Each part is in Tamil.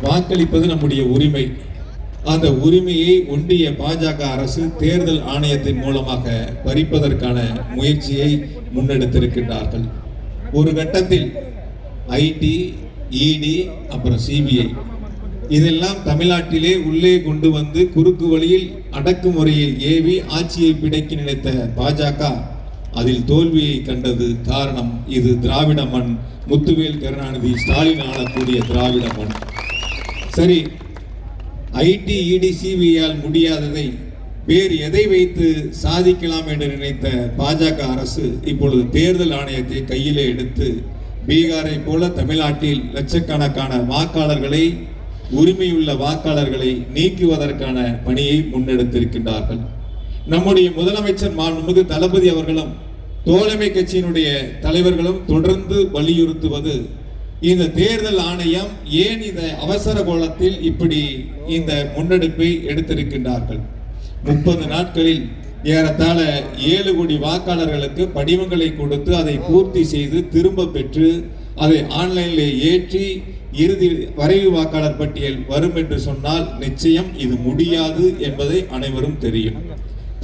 வாக்களிப்பது நம்முடைய உரிமை. அந்த உரிமையை ஒன்றிய பாஜக அரசு தேர்தல் ஆணையத்தின் மூலமாக பறிப்பதற்கான முயற்சியை முன்னெடுத்திருக்கின்றார்கள். ஒரு கட்டத்தில் ஐடி, இடி, அப்புறம் சிபிஐ இதெல்லாம் தமிழ்நாட்டிலே உள்ளே கொண்டு வந்து குறுக்கு வழியில் அடக்குமுறையை ஏவி ஆட்சியை பிடிக்க நினைத்த பாஜக அதில் தோல்வியை கண்டது. காரணம், இது திராவிட மண், முத்துவேல் கருணாநிதி ஸ்டாலின் ஆளக்கூடிய திராவிட மண். சரி, ஐடி, இடி, சிபிஐயால் முடியாததை வேறு எதை வைத்து சாதிக்கலாம் என்று நினைத்த பாஜக அரசு இப்பொழுது தேர்தல் ஆணையத்தை கையிலே எடுத்து பீகாரை போல தமிழ்நாட்டில் லட்சக்கணக்கான வாக்காளர்களை, உரிமையுள்ள வாக்காளர்களை நீக்குவதற்கான பணியை முன்னெடுத்திருக்கின்றார்கள். நம்முடைய முதலமைச்சர் மாண்புமிகு தளபதி அவர்களும் தோழமை கட்சியினுடைய தலைவர்களும் தொடர்ந்து வலியுறுத்துவது, இந்த தேர்தல் ஆணையம் ஏன் இந்த அவசர கோலத்தில் இப்படி இந்த முன்னெடுப்பை எடுத்திருக்கின்றார்கள். 30 நாட்களில் ஏறத்தாழ 7 கோடி வாக்காளர்களுக்கு படிவங்களை கொடுத்து அதை பூர்த்தி செய்து திரும்ப பெற்று அதை ஆன்லைனில் ஏற்றி இறுதி வரைவு வாக்காளர் பட்டியல் வரும் என்று சொன்னால் நிச்சயம் இது முடியாது என்பதை அனைவரும் தெரியும்.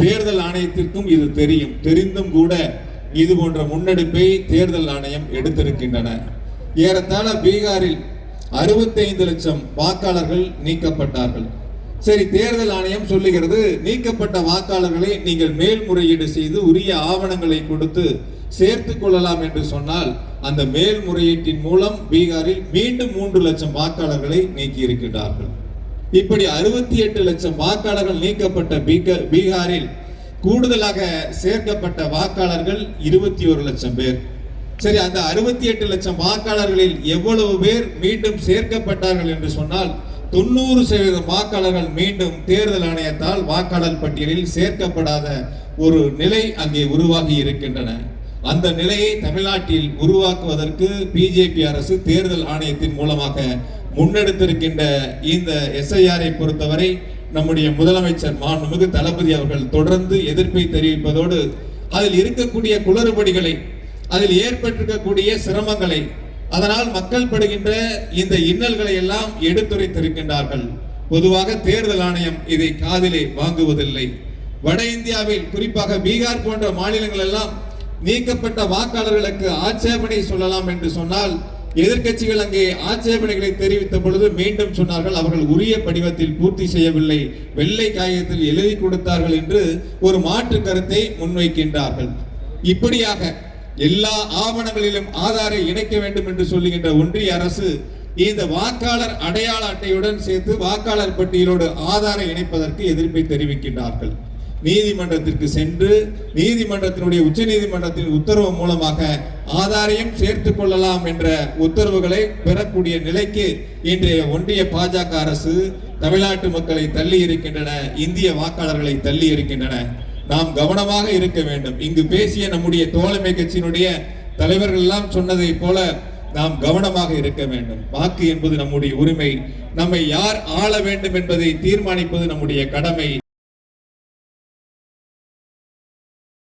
தேர்தல் ஆணையத்திற்கும் இது தெரியும். தெரிந்தும் கூட இது போன்ற முன்னெடுப்பை தேர்தல் ஆணையம் எடுத்திருக்கின்றன. ஏறத்தாழ பீகாரில் 65 லட்சம் வாக்காளர்கள் நீக்கப்பட்டார்கள். சரி, தேர்தல் ஆணையம் சொல்லுகிறது, நீக்கப்பட்ட வாக்காளர்களை நீங்கள் மேல்முறையீடு செய்து உரிய ஆவணங்களை கொடுத்து சேர்த்துக் கொள்ளலாம் என்று சொன்னால், அந்த மேல்முறையீட்டின் மூலம் பீகாரில் மீண்டும் 3 லட்சம் வாக்காளர்களை நீக்கி இருக்கிறார்கள். இப்படி 68 லட்சம் வாக்காளர்கள் நீக்கப்பட்ட பீகாரில் கூடுதலாக சேர்க்கப்பட்ட வாக்காளர்கள் 21 லட்சம் பேர். சரி, அந்த 68 லட்சம் வாக்காளர்களில் எவ்வளவு பேர் மீண்டும் சேர்க்கப்பட்டார்கள் என்று சொன்னால் 90% வாக்காளர்கள் மீண்டும் தேர்தல் ஆணையத்தால் வாக்காளர் பட்டியலில் சேர்க்கப்படாத ஒரு நிலை அங்கே உருவாகி இருக்கின்றன. அந்த நிலையை தமிழ்நாட்டில் உருவாக்குவதற்கு பிஜேபி அரசு தேர்தல் ஆணையத்தின் மூலமாக முன்னெடுத்திருக்கின்ற இந்த எஸ்ஐஆரை பொறுத்தவரை நம்முடைய முதலமைச்சர் மாண்புமிகு தளபதி அவர்கள் தொடர்ந்து எதிர்ப்பை தெரிவிப்பதோடு அதில் இருக்கக்கூடிய குளறுபடிகளை, அதில் ஏற்பட்டிருக்கக்கூடிய சிரமங்களை, அதனால் மக்கள் படுகின்ற இந்த இன்னல்களை எல்லாம் எடுத்துரைத்திருக்கின்றார்கள். பொதுவாக தேர்தல் ஆணையம் இதை காதிலே வாங்குவதில்லை. வட இந்தியாவில் குறிப்பாக பீகார் போன்ற மாநிலங்கள் எல்லாம் நீக்கப்பட்ட வாக்காளர்களுக்கு ஆட்சேபனை சொல்லலாம் என்று சொன்னால் எதிர்க்கட்சிகள் அங்கே ஆட்சேபனைகளை தெரிவித்த பொழுது மீண்டும் சொன்னார்கள், அவர்கள் உரிய படிவத்தில் பூர்த்தி செய்யவில்லை, வெள்ளை காகிதத்தில் எழுதி கொடுத்தார்கள் என்று ஒரு மாற்று கருத்தை முன்வைக்கின்றார்கள். இப்படியாக எல்லா ஆவணங்களிலும் ஆதாரை இணைக்க வேண்டும் என்று சொல்லுகின்ற ஒன்றிய அரசு இந்த வாக்காளர் அடையாள அட்டையுடன் சேர்த்து வாக்காளர் பட்டியலோடு ஆதாரை இணைப்பதற்கு எதிர்ப்பை தெரிவிக்கின்றார்கள். நீதிமன்றத்திற்கு சென்று நீதிமன்றத்தினுடைய உச்ச நீதிமன்றத்தின் உத்தரவு மூலமாக ஆதாரையும் சேர்த்துக் கொள்ளலாம் என்ற உத்தரவுகளை பெறக்கூடிய நிலைக்கு இன்றைய ஒன்றிய பாஜக அரசு தமிழ்நாட்டு மக்களை தள்ளி இருக்கின்றன, இந்திய வாக்காளர்களை தள்ளி இருக்கின்றன. நாம் கவனமாக இருக்க வேண்டும். இங்கு பேசிய நம்முடைய தோழமை கட்சியினுடைய தலைவர்கள் எல்லாம் சொன்னதை போல நாம் கவனமாக இருக்க வேண்டும். வாக்கு என்பது நம்முடைய உரிமை. நம்மை யார் ஆள வேண்டும் என்பதை தீர்மானிப்பது நம்முடைய கடமை.